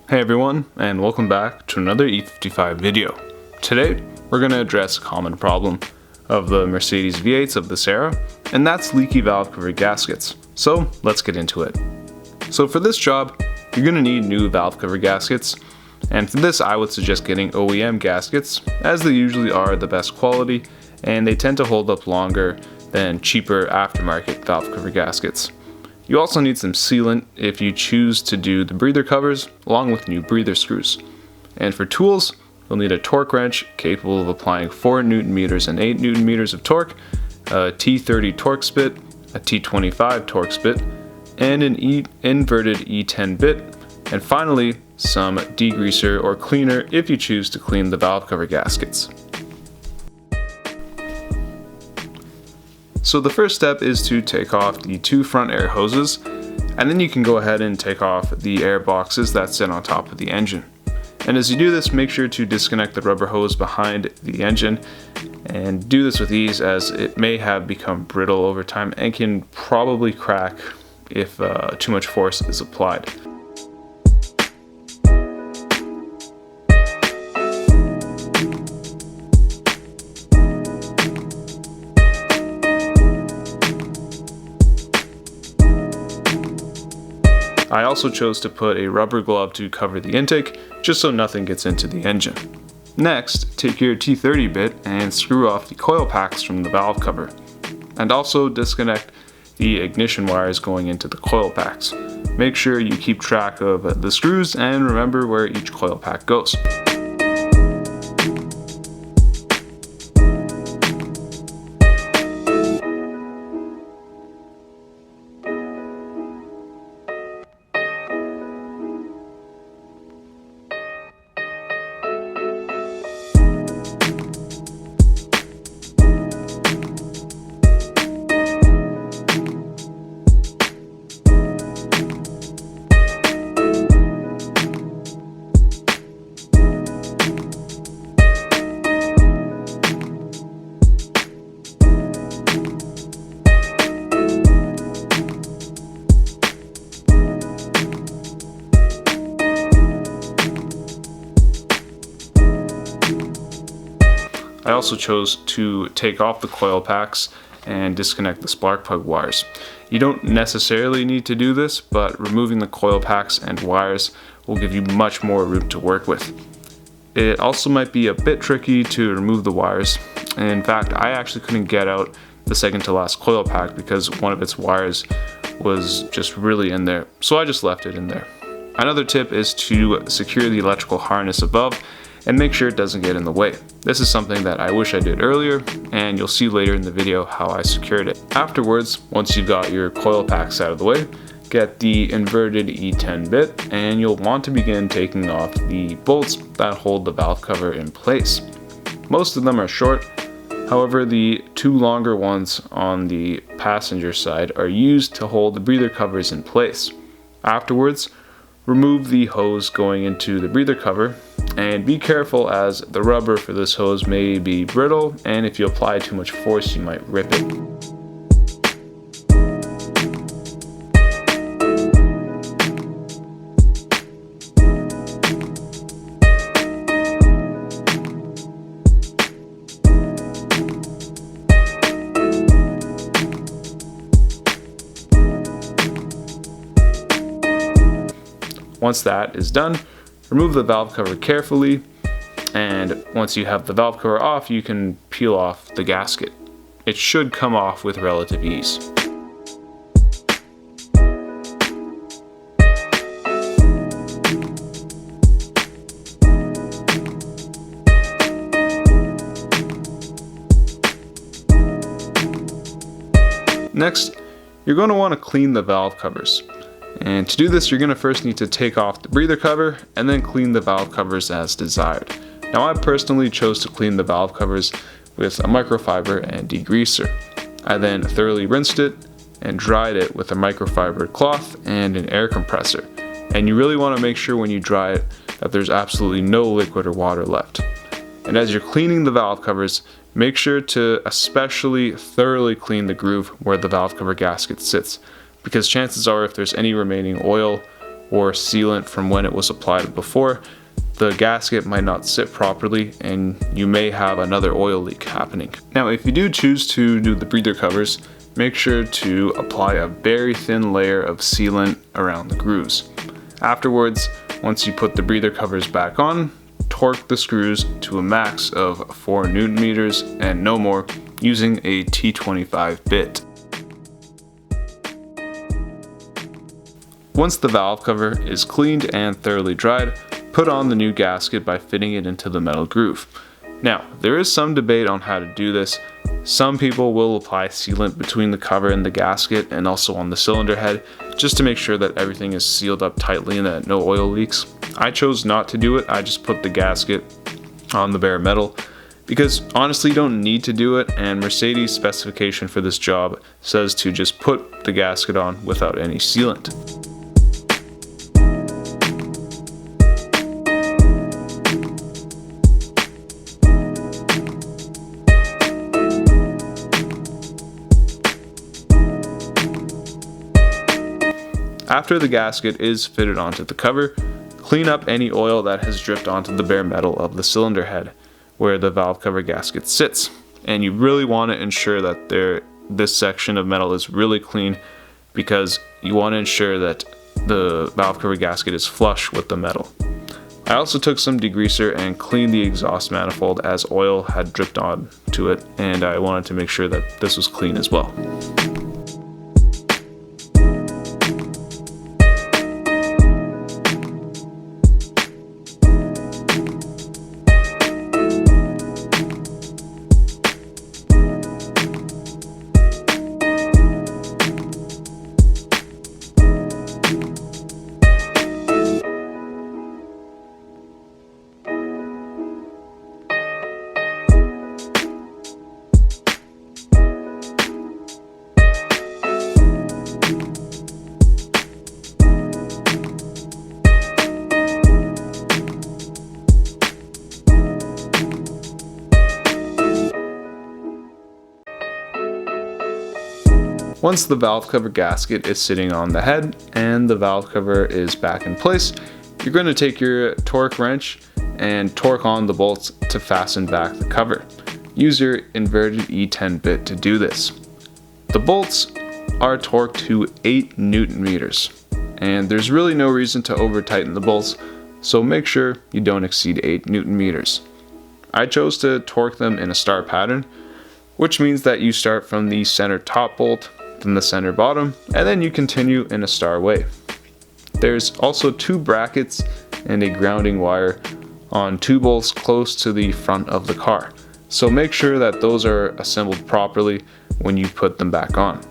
Hey everyone, and welcome back to another E55 video. Today, we're going to address a common problem of the Mercedes V8s of this era, and that's leaky valve cover gaskets. So, let's get into it. So for this job, you're going to need new valve cover gaskets, and for this I would suggest getting OEM gaskets, as they usually are the best quality, and they tend to hold up longer than cheaper aftermarket valve cover gaskets. You also need some sealant if you choose to do the breather covers along with new breather screws. And for tools, you'll need a torque wrench capable of applying 4 Nm and 8 Nm of torque, a T30 torque spit, a T25 torque spit, and an inverted E10 bit, and finally some degreaser or cleaner if you choose to clean the valve cover gaskets. So the first step is to take off the 2 front air hoses, and then you can go ahead and take off the air boxes that sit on top of the engine. And as you do this, make sure to disconnect the rubber hose behind the engine, and do this with ease as it may have become brittle over time and can probably crack if too much force is applied. I also chose to put a rubber glove to cover the intake, just so nothing gets into the engine. Next, take your T30 bit and screw off the coil packs from the valve cover. And also disconnect the ignition wires going into the coil packs. Make sure you keep track of the screws and remember where each coil pack goes. I also chose to take off the coil packs and disconnect the spark plug wires. You don't necessarily need to do this, but removing the coil packs and wires will give you much more room to work with. It also might be a bit tricky to remove the wires. In fact, I actually couldn't get out the second to last coil pack because one of its wires was just really in there, so I just left it in there. Another tip is to secure the electrical harness above and make sure it doesn't get in the way. This is something that I wish I did earlier, and you'll see later in the video how I secured it. Afterwards, once you've got your coil packs out of the way, get the inverted E10 bit, and you'll want to begin taking off the bolts that hold the valve cover in place. Most of them are short, however the 2 longer ones on the passenger side are used to hold the breather covers in place. Afterwards, remove the hose going into the breather cover, and be careful as the rubber for this hose may be brittle, and if you apply too much force you might rip it. Once that is done, remove the valve cover carefully, and once you have the valve cover off, you can peel off the gasket. It should come off with relative ease. Next, you're going to want to clean the valve covers. And to do this, you're going to first need to take off the breather cover and then clean the valve covers as desired. Now I personally chose to clean the valve covers with a microfiber and degreaser. I then thoroughly rinsed it and dried it with a microfiber cloth and an air compressor. And you really want to make sure when you dry it that there's absolutely no liquid or water left. And as you're cleaning the valve covers, make sure to especially thoroughly clean the groove where the valve cover gasket sits, because chances are if there's any remaining oil or sealant from when it was applied before, the gasket might not sit properly and you may have another oil leak happening. Now, if you do choose to do the breather covers, make sure to apply a very thin layer of sealant around the grooves. Afterwards, once you put the breather covers back on, torque the screws to a max of 4 Newton meters and no more using a T25 bit. Once the valve cover is cleaned and thoroughly dried, put on the new gasket by fitting it into the metal groove. Now, there is some debate on how to do this. Some people will apply sealant between the cover and the gasket and also on the cylinder head just to make sure that everything is sealed up tightly and that no oil leaks. I chose not to do it. I just put the gasket on the bare metal because honestly you don't need to do it, and Mercedes specification for this job says to just put the gasket on without any sealant. After the gasket is fitted onto the cover, clean up any oil that has dripped onto the bare metal of the cylinder head where the valve cover gasket sits. And you really want to ensure that this section of metal is really clean, because you want to ensure that the valve cover gasket is flush with the metal. I also took some degreaser and cleaned the exhaust manifold as oil had dripped onto it, and I wanted to make sure that this was clean as well. Once the valve cover gasket is sitting on the head and the valve cover is back in place, you're going to take your torque wrench and torque on the bolts to fasten back the cover. Use your inverted E10 bit to do this. The bolts are torqued to 8 Newton meters, and there's really no reason to over tighten the bolts, so make sure you don't exceed 8 Newton meters. I chose to torque them in a star pattern, which means that you start from the center top bolt, then the center bottom, and then you continue in a star way. There's also 2 brackets and a grounding wire on 2 bolts close to the front of the car, so make sure that those are assembled properly when you put them back on.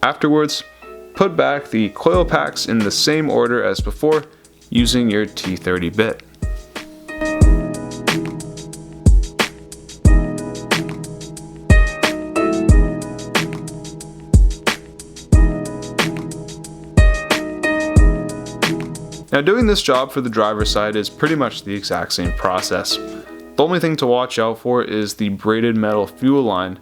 Afterwards, put back the coil packs in the same order as before using your T30 bit. Now, doing this job for the driver's side is pretty much the exact same process. The only thing to watch out for is the braided metal fuel line,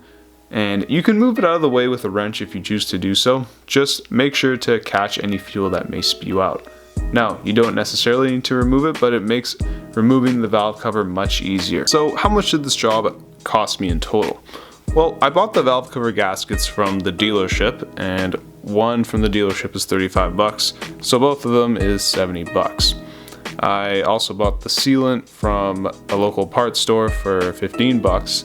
and you can move it out of the way with a wrench if you choose to do so. Just make sure to catch any fuel that may spew out. Now, you don't necessarily need to remove it, but it makes removing the valve cover much easier. So how much did this job cost me in total? Well, I bought the valve cover gaskets from the dealership, and one from the dealership is 35 bucks, so both of them is 70 bucks. I also bought the sealant from a local parts store for 15 bucks,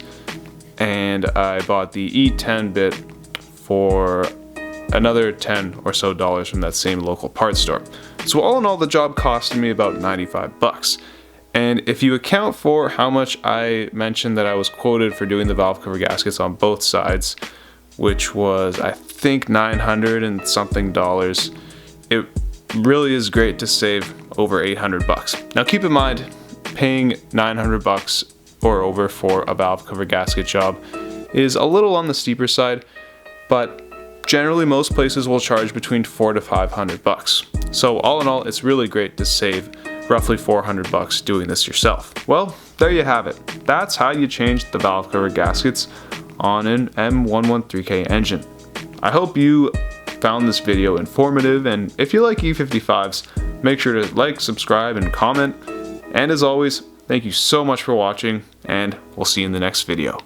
and I bought the E10 bit for another $10 or so from that same local parts store. So all in all, the job costed me about 95 bucks. And if you account for how much I mentioned that I was quoted for doing the valve cover gaskets on both sides, which was I think $900 and something, it really is great to save over $800. Now keep in mind, paying $900 or over for a valve cover gasket job is a little on the steeper side, but generally most places will charge between $400 to $500. So all in all, it's really great to save roughly $400 doing this yourself. Well, there you have it. That's how you change the valve cover gaskets on an M113k engine. I hope you found this video informative, and if you like E55s, make sure to like, subscribe, and comment. And as always, thank you so much for watching, and we'll see you in the next video.